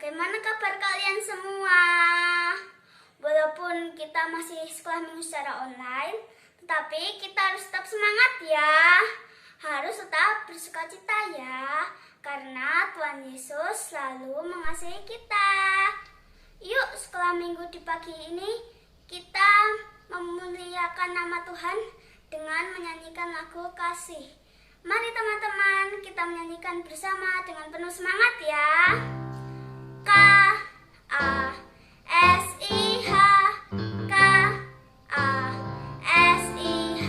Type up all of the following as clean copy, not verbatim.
Bagaimana kabar kalian semua? Walaupun kita masih sekolah minggu secara online, tetapi kita harus tetap semangat ya. Harus tetap bersukacita ya, karena Tuhan Yesus selalu mengasihi kita. Yuk, sekolah minggu di pagi ini kita memuliakan nama Tuhan dengan menyanyikan lagu kasih. Mari teman-teman, kita menyanyikan bersama dengan penuh semangat ya. K A S I H, K A S I H,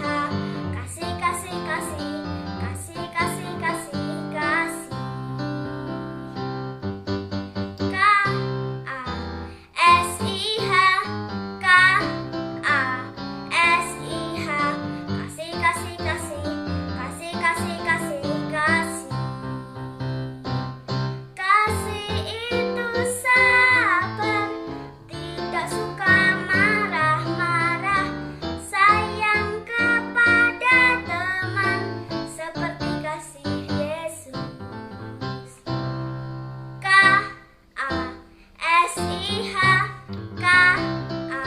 kasih kasih kasih, kasih kasih kasih kasih. K A S I H, K A S I H, kasih kasih kasih, kasih kasih kasih kasih. Kasih itu sabar, tidak suka marah-marah, sayang kepada teman seperti kasih Yesus. K A S I H, K A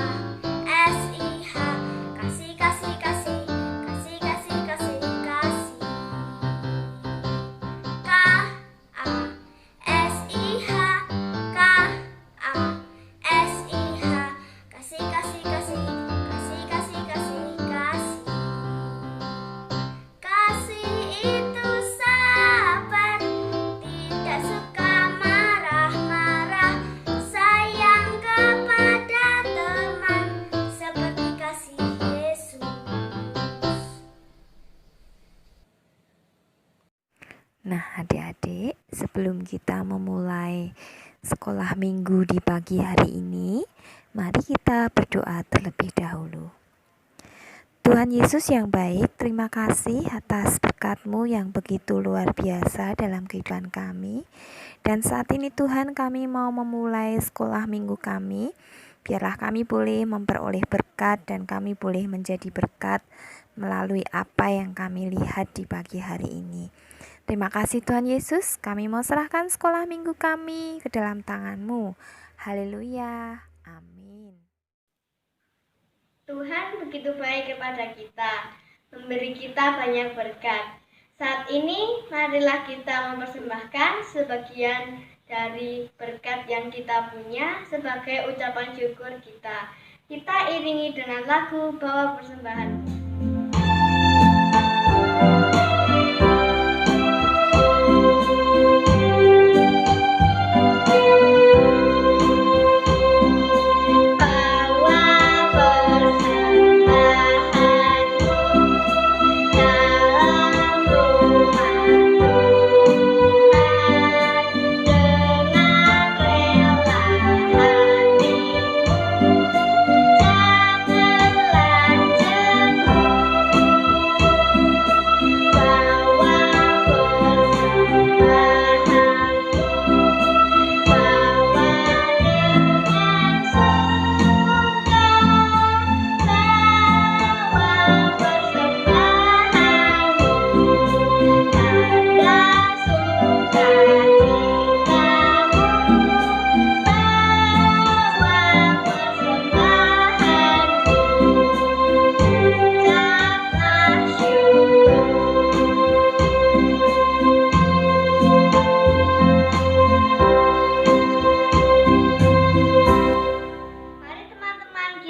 S I H, kasih kasih kasih, kasih kasih kasih kasih. K A S I H, K A S I H, kasih kasih kasih, kasih kasih kasih kasih. Kasih itu sabar, tidak suka marah-marah, sayang kepada teman seperti kasih Yesus. Nah, adik-adik, sebelum kita memulai sekolah minggu di pagi hari ini, mari kita berdoa terlebih dahulu. Tuhan Yesus yang baik, terima kasih atas berkat-Mu yang begitu luar biasa dalam kehidupan kami. Dan saat ini Tuhan, kami mau memulai sekolah minggu kami. Biarlah kami boleh memperoleh berkat dan kami boleh menjadi berkat melalui apa yang kami lihat di pagi hari ini. Terima kasih Tuhan Yesus, kami mau serahkan sekolah minggu kami ke dalam tangan-Mu. Haleluya, amin. Tuhan begitu baik kepada kita, memberi kita banyak berkat. Saat ini, marilah kita mempersembahkan sebagian dari berkat yang kita punya sebagai ucapan syukur kita. Kita iringi dengan lagu Bawa Persembahan.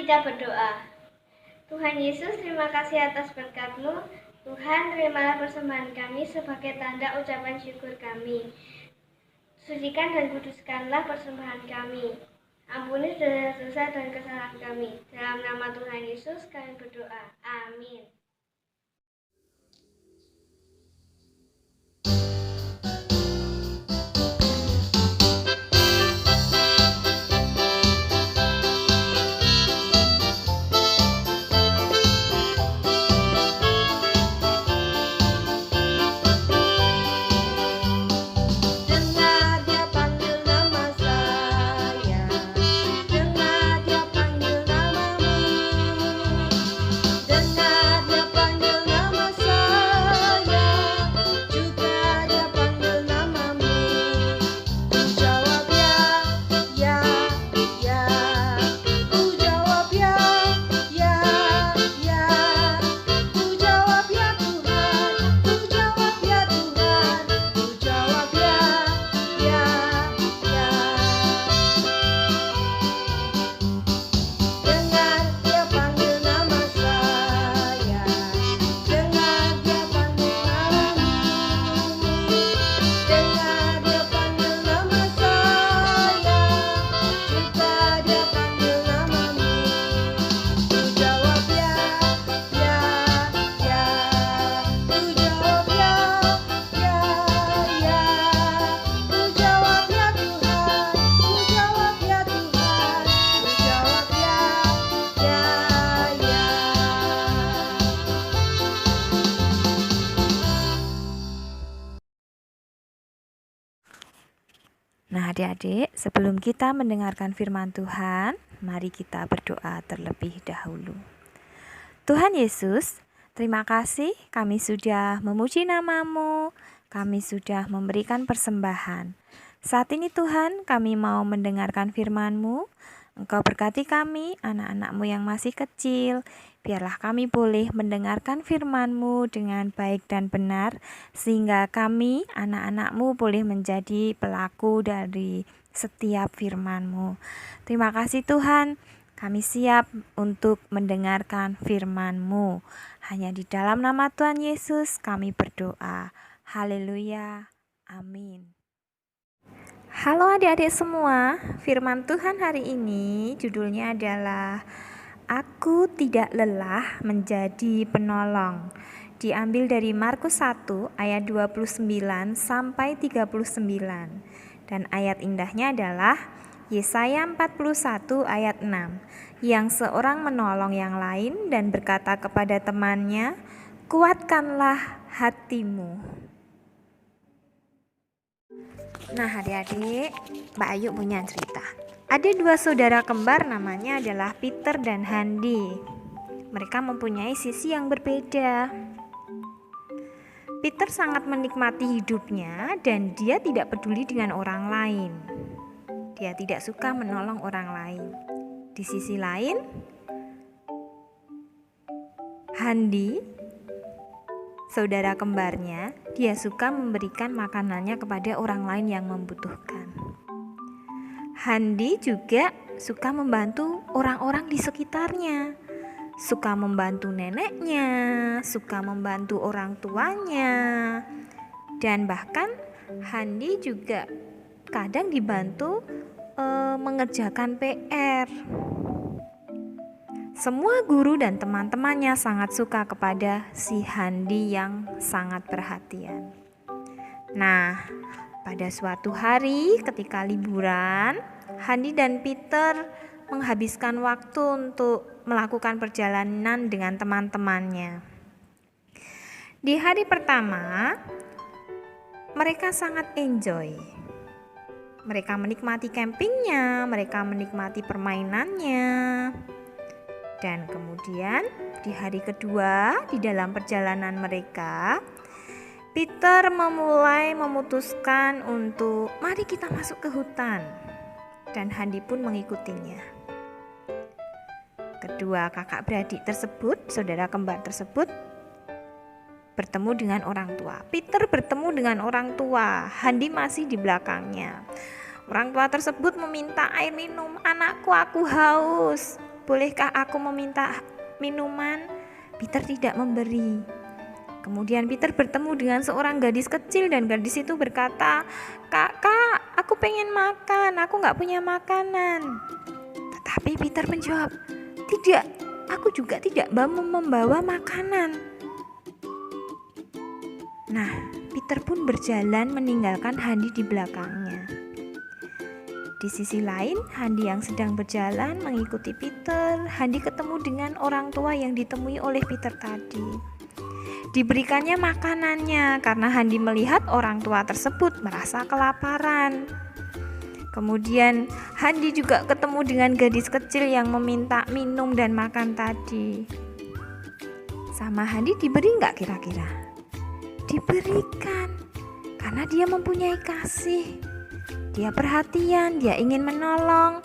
Kita berdoa. Tuhan Yesus, terima kasih atas berkat-Mu. Tuhan, terimalah persembahan kami sebagai tanda ucapan syukur kami. Sucikan dan kuduskanlah persembahan kami. Ampuni dosa-dosa dan kesalahan kami. Dalam nama Tuhan Yesus kami berdoa. Amin. Dengar dia panggil nama saya, dengar dia panggil namamu, dengar dia Nah, adik-adik, sebelum kita mendengarkan firman Tuhan, mari kita berdoa terlebih dahulu. Tuhan Yesus, terima kasih kami sudah memuji nama-Mu, kami sudah memberikan persembahan. Saat ini Tuhan, kami mau mendengarkan firman-Mu. Engkau berkati kami, anak-anak-Mu yang masih kecil. Biarlah kami boleh mendengarkan firman-Mu dengan baik dan benar, sehingga kami, anak-anak-Mu, boleh menjadi pelaku dari setiap firman-Mu. Terima kasih Tuhan, kami siap untuk mendengarkan firman-Mu. Hanya di dalam nama Tuhan Yesus kami berdoa. Haleluya. Amin. Halo adik-adik semua, firman Tuhan hari ini judulnya adalah Aku tidak lelah menjadi penolong. Diambil dari Markus 1 ayat 29 sampai 39. Dan ayat indahnya adalah Yesaya 41 ayat 6. Yang seorang menolong yang lain dan berkata kepada temannya, "Kuatkanlah hatimu." Nah adik-adik, Mbak Ayu punya cerita. Ada dua saudara kembar namanya adalah Peter dan Handi. Mereka mempunyai sisi yang berbeda. Peter sangat menikmati hidupnya dan dia tidak peduli dengan orang lain. Dia tidak suka menolong orang lain. Di sisi lain, Handi, saudara kembarnya, dia suka memberikan makanannya kepada orang lain yang membutuhkan. Handi juga suka membantu orang-orang di sekitarnya, suka membantu neneknya, suka membantu orang tuanya, dan bahkan Handi juga kadang dibantu mengerjakan PR. Semua guru dan teman-temannya sangat suka kepada si Handi yang sangat perhatian. Nah, pada suatu hari ketika liburan, Handi dan Peter menghabiskan waktu untuk melakukan perjalanan dengan teman-temannya. Di hari pertama, mereka sangat enjoy. Mereka menikmati campingnya, mereka menikmati permainannya. Dan kemudian di hari kedua di dalam perjalanan mereka, Peter memutuskan untuk mari kita masuk ke hutan. Dan Handi pun mengikutinya. Kedua kakak beradik tersebut, saudara kembar tersebut, bertemu dengan orang tua. Peter bertemu dengan orang tua, Handi masih di belakangnya. Orang tua tersebut meminta air minum. "Anakku, aku haus. Bolehkah aku meminta minuman?" Peter tidak memberi. Kemudian Peter bertemu dengan seorang gadis kecil dan gadis itu berkata, Kak, aku pengen makan, aku gak punya makanan." Tetapi Peter menjawab, "Tidak, aku juga tidak membawa makanan." Nah, Peter pun berjalan meninggalkan Handi di belakangnya. Di sisi lain, Handi yang sedang berjalan mengikuti Peter. Handi ketemu dengan orang tua yang ditemui oleh Peter tadi. Diberikannya makanannya karena Handi melihat orang tua tersebut merasa kelaparan. Kemudian Handi juga ketemu dengan gadis kecil yang meminta minum dan makan tadi. Sama Handi diberi nggak kira-kira? Diberikan, karena dia mempunyai kasih. Dia perhatian, dia ingin menolong.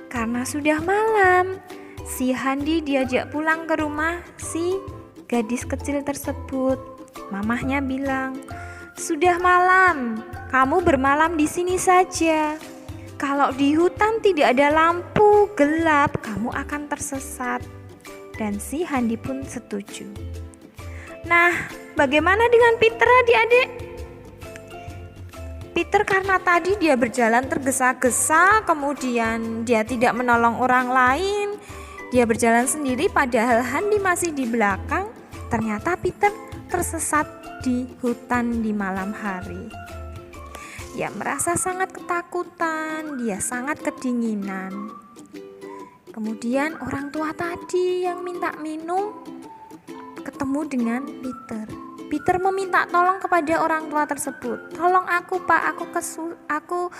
Karena sudah malam, si Handi diajak pulang ke rumah si gadis kecil tersebut. Mamahnya bilang, "Sudah malam, kamu bermalam di sini saja. Kalau di hutan tidak ada lampu, gelap, kamu akan tersesat." Dan si Handi pun setuju. Nah, bagaimana dengan Peter adik-adik? Peter karena tadi dia berjalan tergesa-gesa, kemudian dia tidak menolong orang lain, dia berjalan sendiri padahal Handi masih di belakang. Ternyata Peter tersesat di hutan di malam hari. Dia merasa sangat ketakutan, dia sangat kedinginan. Kemudian orang tua tadi yang minta minum ketemu dengan Peter. Peter meminta tolong kepada orang tua tersebut. Tolong aku Pak, aku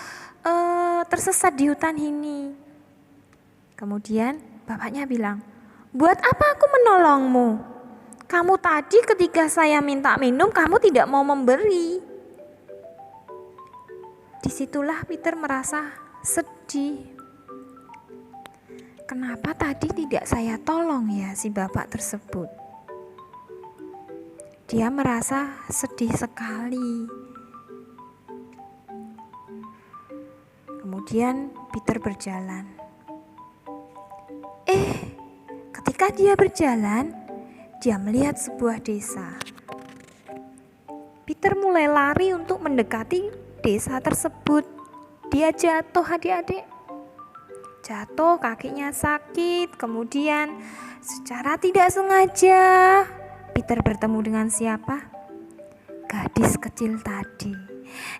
tersesat di hutan ini. Kemudian bapaknya bilang, buat apa aku menolongmu? Kamu tadi ketika saya minta minum, kamu tidak mau memberi. Disitulah Peter merasa sedih. Kenapa tadi tidak saya tolong ya si bapak tersebut? Dia merasa sedih sekali. Kemudian Peter berjalan. Ketika dia berjalan, dia melihat sebuah desa. Peter mulai lari untuk mendekati desa tersebut. Dia jatuh, adik-adik. Jatuh, kakinya sakit. Kemudian secara tidak sengaja Peter bertemu dengan siapa? Gadis kecil tadi.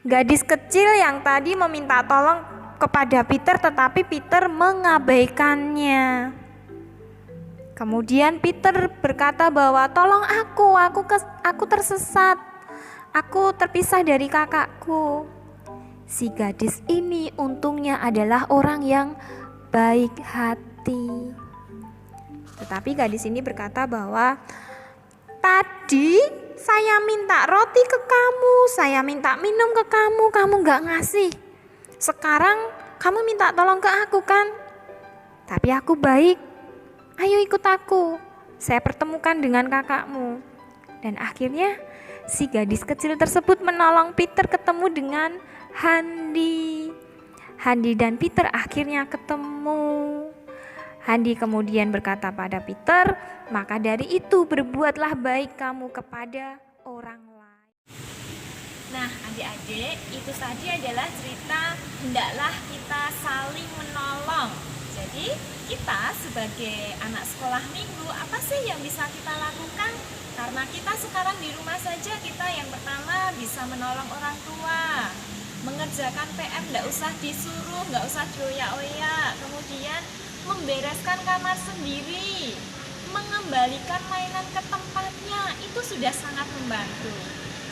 Gadis kecil yang tadi meminta tolong kepada Peter, tetapi Peter mengabaikannya. Kemudian Peter berkata bahwa tolong aku tersesat. Aku terpisah dari kakakku. Si gadis ini untungnya adalah orang yang baik hati. Tetapi gadis ini berkata bahwa tadi saya minta roti ke kamu, saya minta minum ke kamu, kamu gak ngasih. Sekarang kamu minta tolong ke aku kan? Tapi aku baik, ayo ikut aku, saya pertemukan dengan kakakmu. Dan akhirnya si gadis kecil tersebut menolong Peter ketemu dengan Handi. Handi dan Peter akhirnya ketemu. Handi kemudian berkata pada Peter, maka dari itu berbuatlah baik kamu kepada orang lain. Nah, adik-adik, itu tadi adalah cerita hendaklah kita saling menolong. Jadi, kita sebagai anak sekolah minggu, apa sih yang bisa kita lakukan? Karena kita sekarang di rumah saja, kita yang pertama bisa menolong orang tua. Mengerjakan PR, nggak usah disuruh, nggak usah dioyak-oyak. Kemudian membereskan kamar sendiri, mengembalikan mainan ke tempatnya, itu sudah sangat membantu.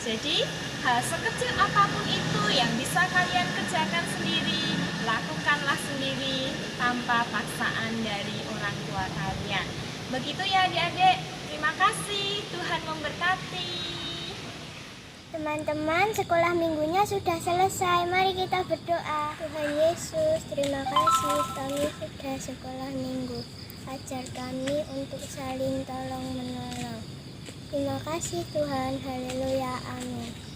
Jadi hal sekecil apapun itu yang bisa kalian kerjakan sendiri, lakukanlah sendiri tanpa paksaan dari orang tua kalian. Begitu ya adik-adik, terima kasih, Tuhan memberkati. Teman-teman, sekolah minggunya sudah selesai. Mari kita berdoa. Tuhan Yesus, terima kasih kami sudah sekolah minggu. Ajar kami untuk saling tolong menolong. Terima kasih Tuhan. Haleluya. Amin.